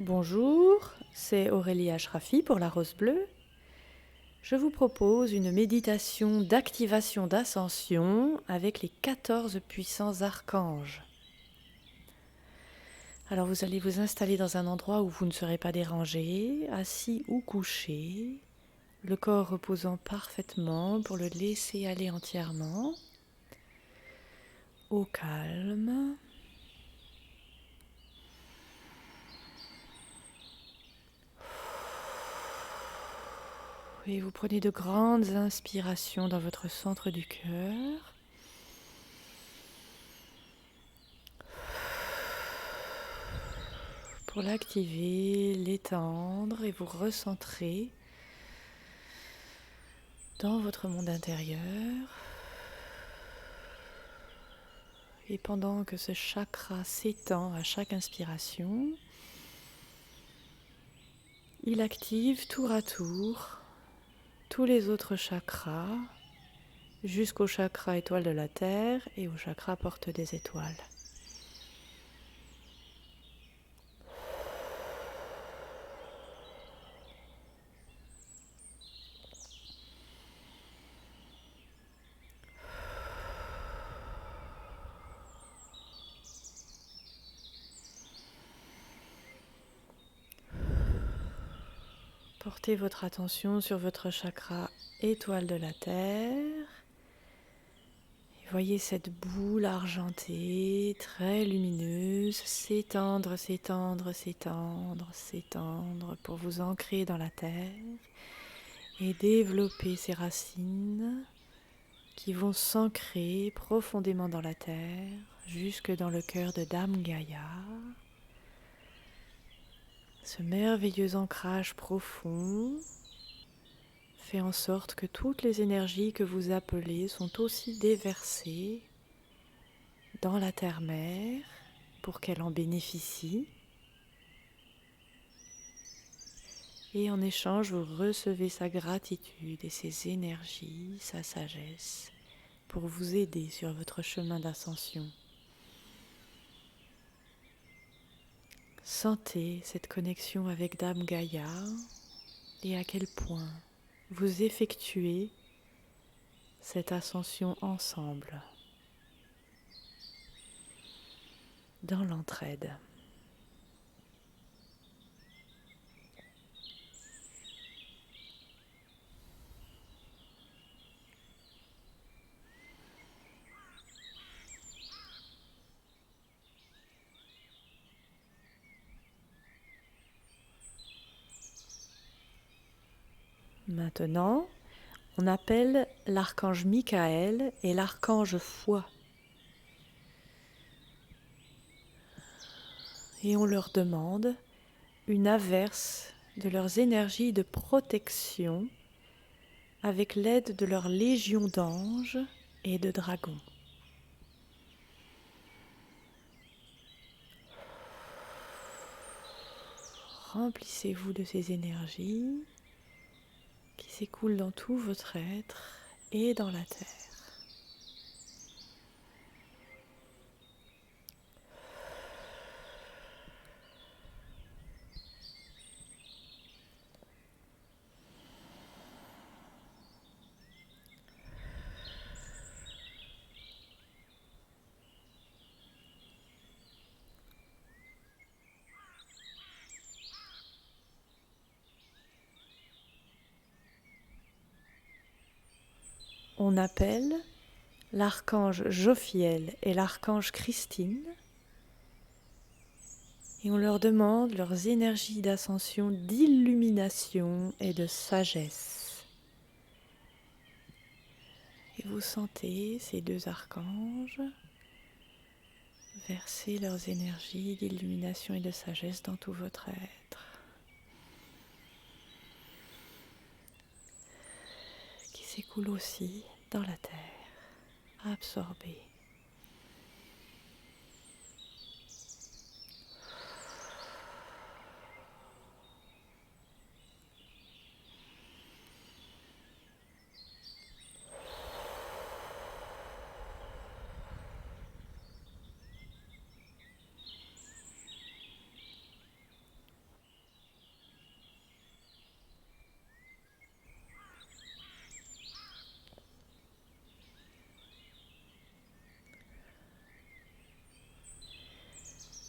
Bonjour, c'est Aurélie Ashrafi pour la Rose Bleue. Je vous propose une méditation d'activation d'ascension avec les 14 puissants archanges. Alors vous allez vous installer dans un endroit où vous ne serez pas dérangé, assis ou couché, le corps reposant parfaitement pour le laisser aller entièrement, au calme. Et vous prenez de grandes inspirations dans votre centre du cœur. Pour l'activer, l'étendre et vous recentrer dans votre monde intérieur. Et pendant que ce chakra s'étend à chaque inspiration, il active tour à tour tous les autres chakras jusqu'au chakra étoile de la Terre et au chakra porte des étoiles. Portez votre attention sur votre chakra étoile de la Terre. Et voyez cette boule argentée, très lumineuse, s'étendre, s'étendre, s'étendre, s'étendre pour vous ancrer dans la Terre et développer ces racines qui vont s'ancrer profondément dans la Terre jusque dans le cœur de Dame Gaïa. Ce merveilleux ancrage profond fait en sorte que toutes les énergies que vous appelez sont aussi déversées dans la terre-mère pour qu'elle en bénéficie. Et en échange, vous recevez sa gratitude et ses énergies, sa sagesse, pour vous aider sur votre chemin d'ascension. Sentez cette connexion avec Dame Gaïa et à quel point vous effectuez cette ascension ensemble, dans l'entraide. Maintenant, on appelle l'archange Michael et l'archange Foi. Et on leur demande une averse de leurs énergies de protection avec l'aide de leur légion d'anges et de dragons. Remplissez-vous de ces énergies qui s'écoulent dans tout votre être et dans la terre. On appelle l'archange Jophiel et l'archange Christine et on leur demande leurs énergies d'ascension, d'illumination et de sagesse. Et vous sentez ces deux archanges verser leurs énergies d'illumination et de sagesse dans tout votre être, qui s'écoule aussi dans la terre, absorbé.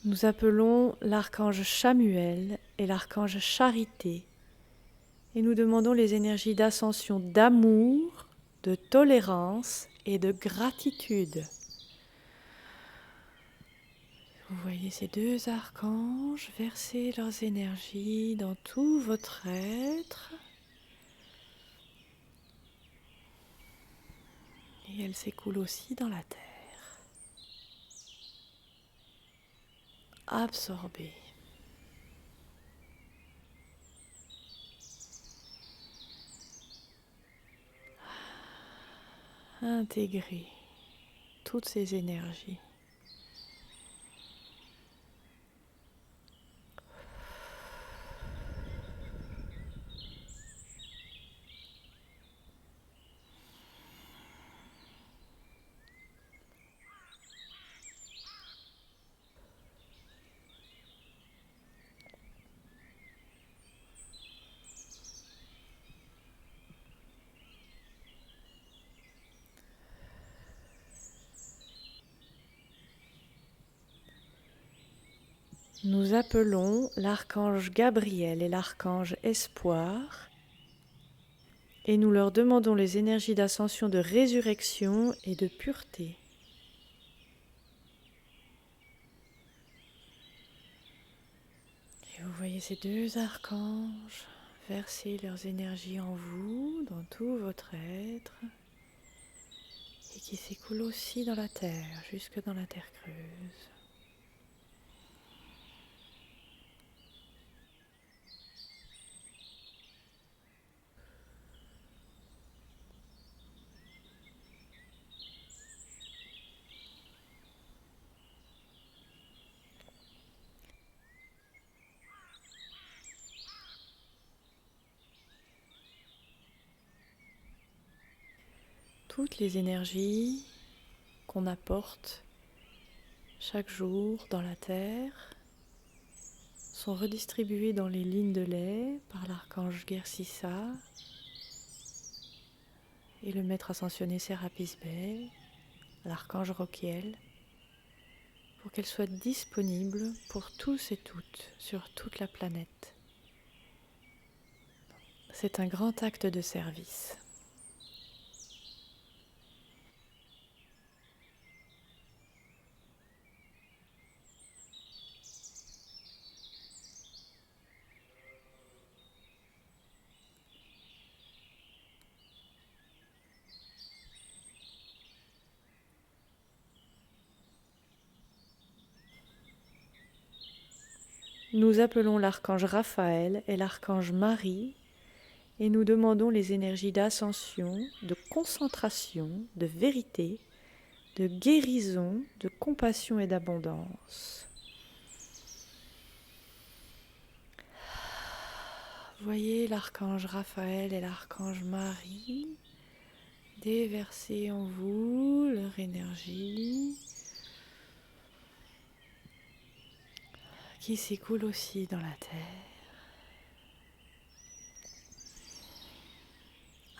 Nous appelons l'archange Chamuel et l'archange Charité et nous demandons les énergies d'ascension d'amour, de tolérance et de gratitude. Vous voyez ces deux archanges verser leurs énergies dans tout votre être et elles s'écoulent aussi dans la terre. Absorbez. Intégrez toutes ces énergies. Nous appelons l'archange Gabriel et l'archange Espoir et nous leur demandons les énergies d'ascension de résurrection et de pureté. Et vous voyez ces deux archanges verser leurs énergies en vous, dans tout votre être, et qui s'écoulent aussi dans la terre, jusque dans la terre creuse. Toutes les énergies qu'on apporte chaque jour dans la terre sont redistribuées dans les lignes de lait par l'archange Gersissa et le maître ascensionné Sérapis Bey, l'archange Roquiel, pour qu'elles soient disponibles pour tous et toutes sur toute la planète. C'est un grand acte de service. Nous appelons l'archange Raphaël et l'archange Marie et nous demandons les énergies d'ascension, de concentration, de vérité, de guérison, de compassion et d'abondance. Voyez l'archange Raphaël et l'archange Marie déverser en vous leur énergie qui s'écoule aussi dans la terre.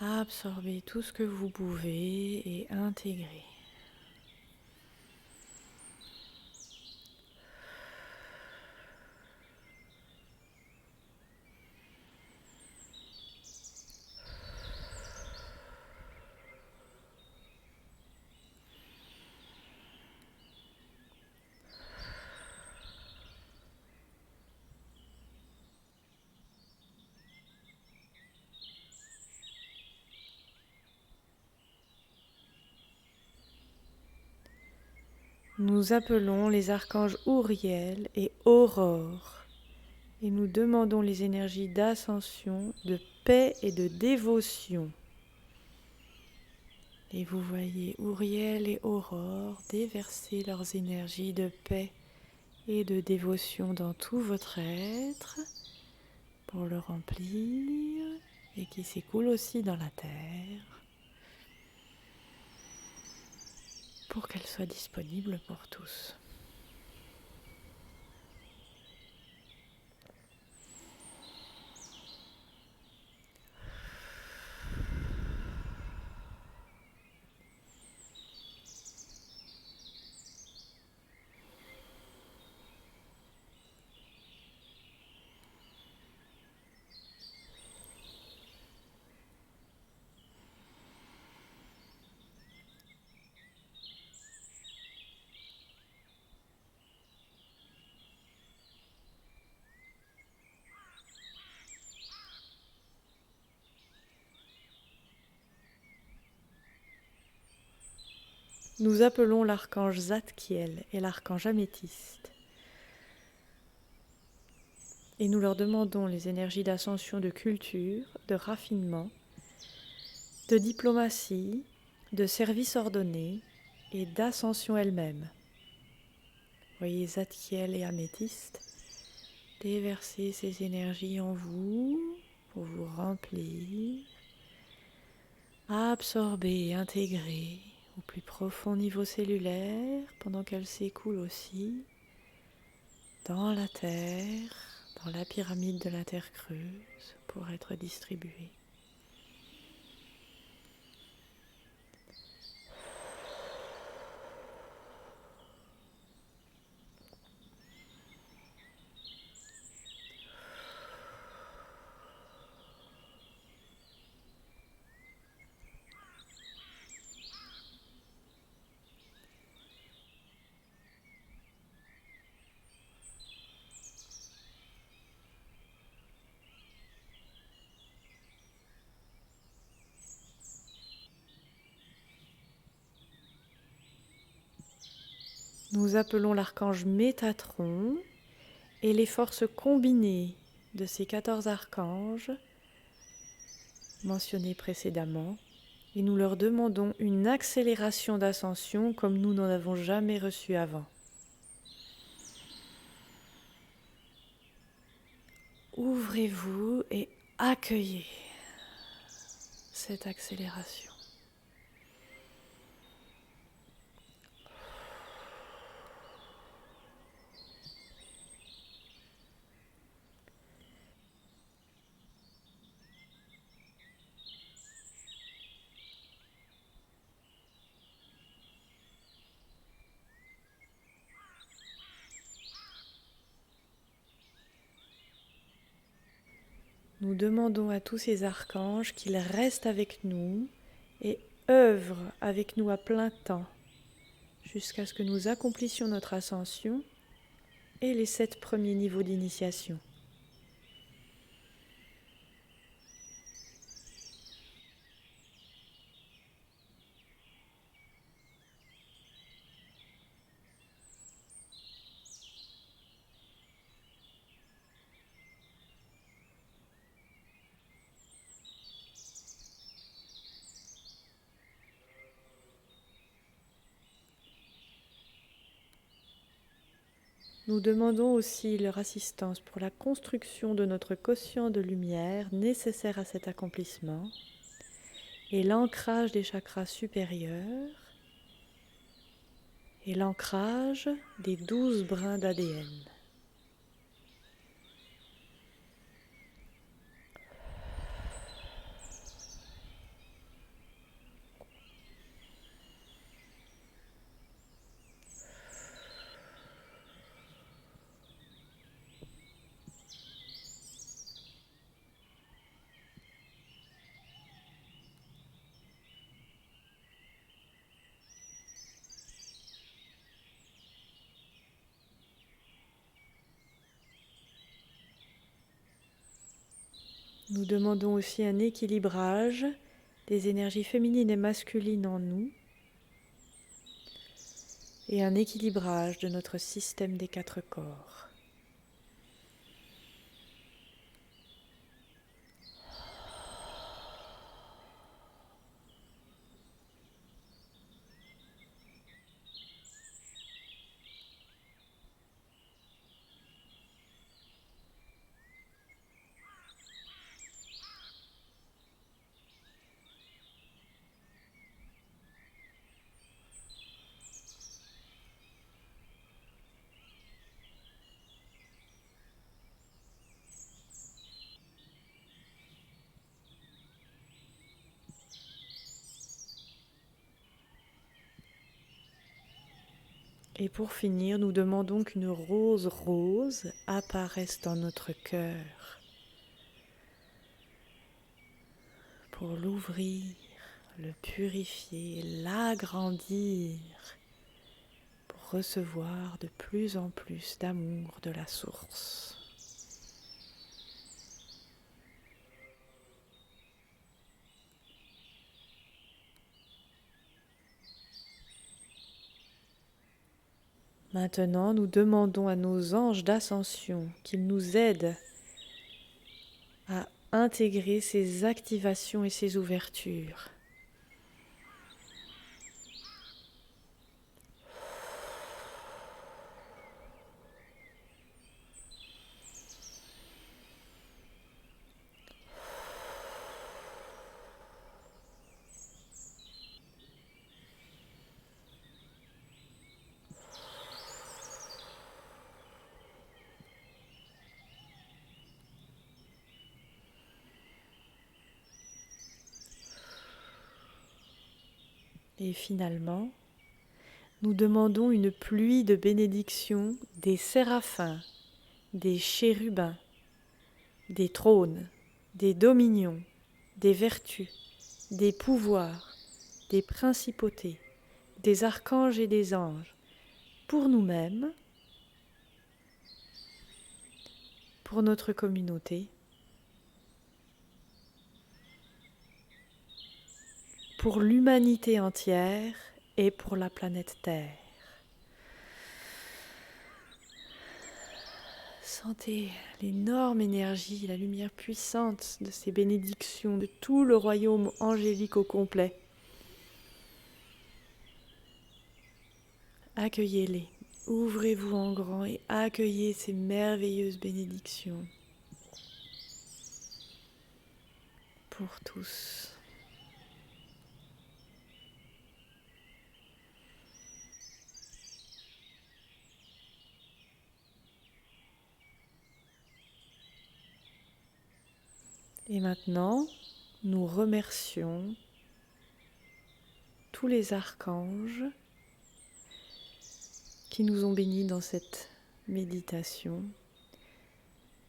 Absorbez tout ce que vous pouvez et intégrez. Nous appelons les archanges Ouriel et Aurore et nous demandons les énergies d'ascension, de paix et de dévotion. Et vous voyez Ouriel et Aurore déverser leurs énergies de paix et de dévotion dans tout votre être pour le remplir et qui s'écoule aussi dans la terre pour qu'elle soit disponible pour tous. nous appelons l'archange Zadkiel et l'archange Améthyste. Et nous leur demandons les énergies d'ascension, de culture, de raffinement, de diplomatie, de service ordonné et d'ascension elle-même. Voyez Zadkiel et Améthyste, déversez ces énergies en vous pour vous remplir, absorber et intégrer au plus profond niveau cellulaire pendant qu'elles s'écoulent aussi dans la terre, dans la pyramide de la terre creuse pour être distribuées. Nous appelons l'archange Métatron et les forces combinées de ces 14 archanges mentionnés précédemment, et nous leur demandons une accélération d'ascension comme nous n'en avons jamais reçu avant. Ouvrez-vous et accueillez cette accélération. Nous demandons à tous ces archanges qu'ils restent avec nous et œuvrent avec nous à plein temps jusqu'à ce que nous accomplissions notre ascension et les 7 premiers niveaux d'initiation. Nous demandons aussi leur assistance pour la construction de notre quotient de lumière nécessaire à cet accomplissement et l'ancrage des chakras supérieurs et l'ancrage des 12 brins d'ADN. Nous demandons aussi un équilibrage des énergies féminines et masculines en nous et un équilibrage de notre système des 4 corps. Et pour finir, nous demandons qu'une rose rose apparaisse dans notre cœur pour l'ouvrir, le purifier, l'agrandir, pour recevoir de plus en plus d'amour de la source. Maintenant, nous demandons à nos anges d'ascension qu'ils nous aident à intégrer ces activations et ces ouvertures. Et finalement, nous demandons une pluie de bénédictions des séraphins, des chérubins, des trônes, des dominions, des vertus, des pouvoirs, des principautés, des archanges et des anges, pour nous-mêmes, pour notre communauté, pour l'humanité entière et pour la planète Terre. Sentez l'énorme énergie, la lumière puissante de ces bénédictions, de tout le royaume angélique au complet. Accueillez-les, ouvrez-vous en grand et accueillez ces merveilleuses bénédictions pour tous. Et maintenant, nous remercions tous les archanges qui nous ont bénis dans cette méditation,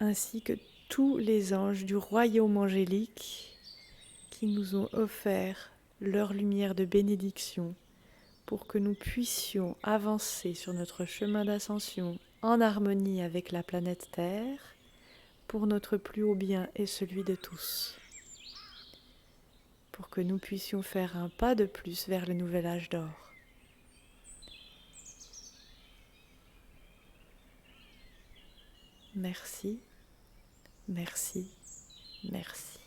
ainsi que tous les anges du royaume angélique qui nous ont offert leur lumière de bénédiction pour que nous puissions avancer sur notre chemin d'ascension en harmonie avec la planète Terre, pour notre plus haut bien et celui de tous, pour que nous puissions faire un pas de plus vers le nouvel âge d'or. Merci, merci, merci.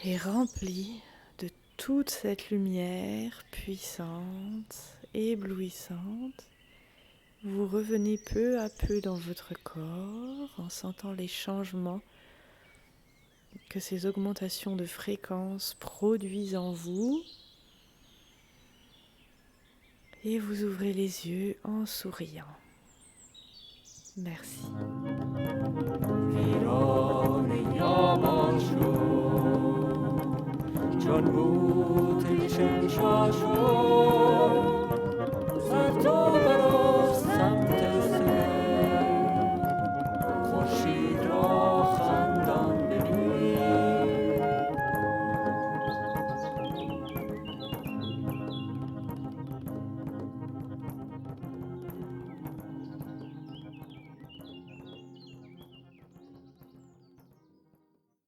Et rempli de toute cette lumière puissante, éblouissante, vous revenez peu à peu dans votre corps en sentant les changements que ces augmentations de fréquence produisent en vous. Et vous ouvrez les yeux en souriant. Merci. John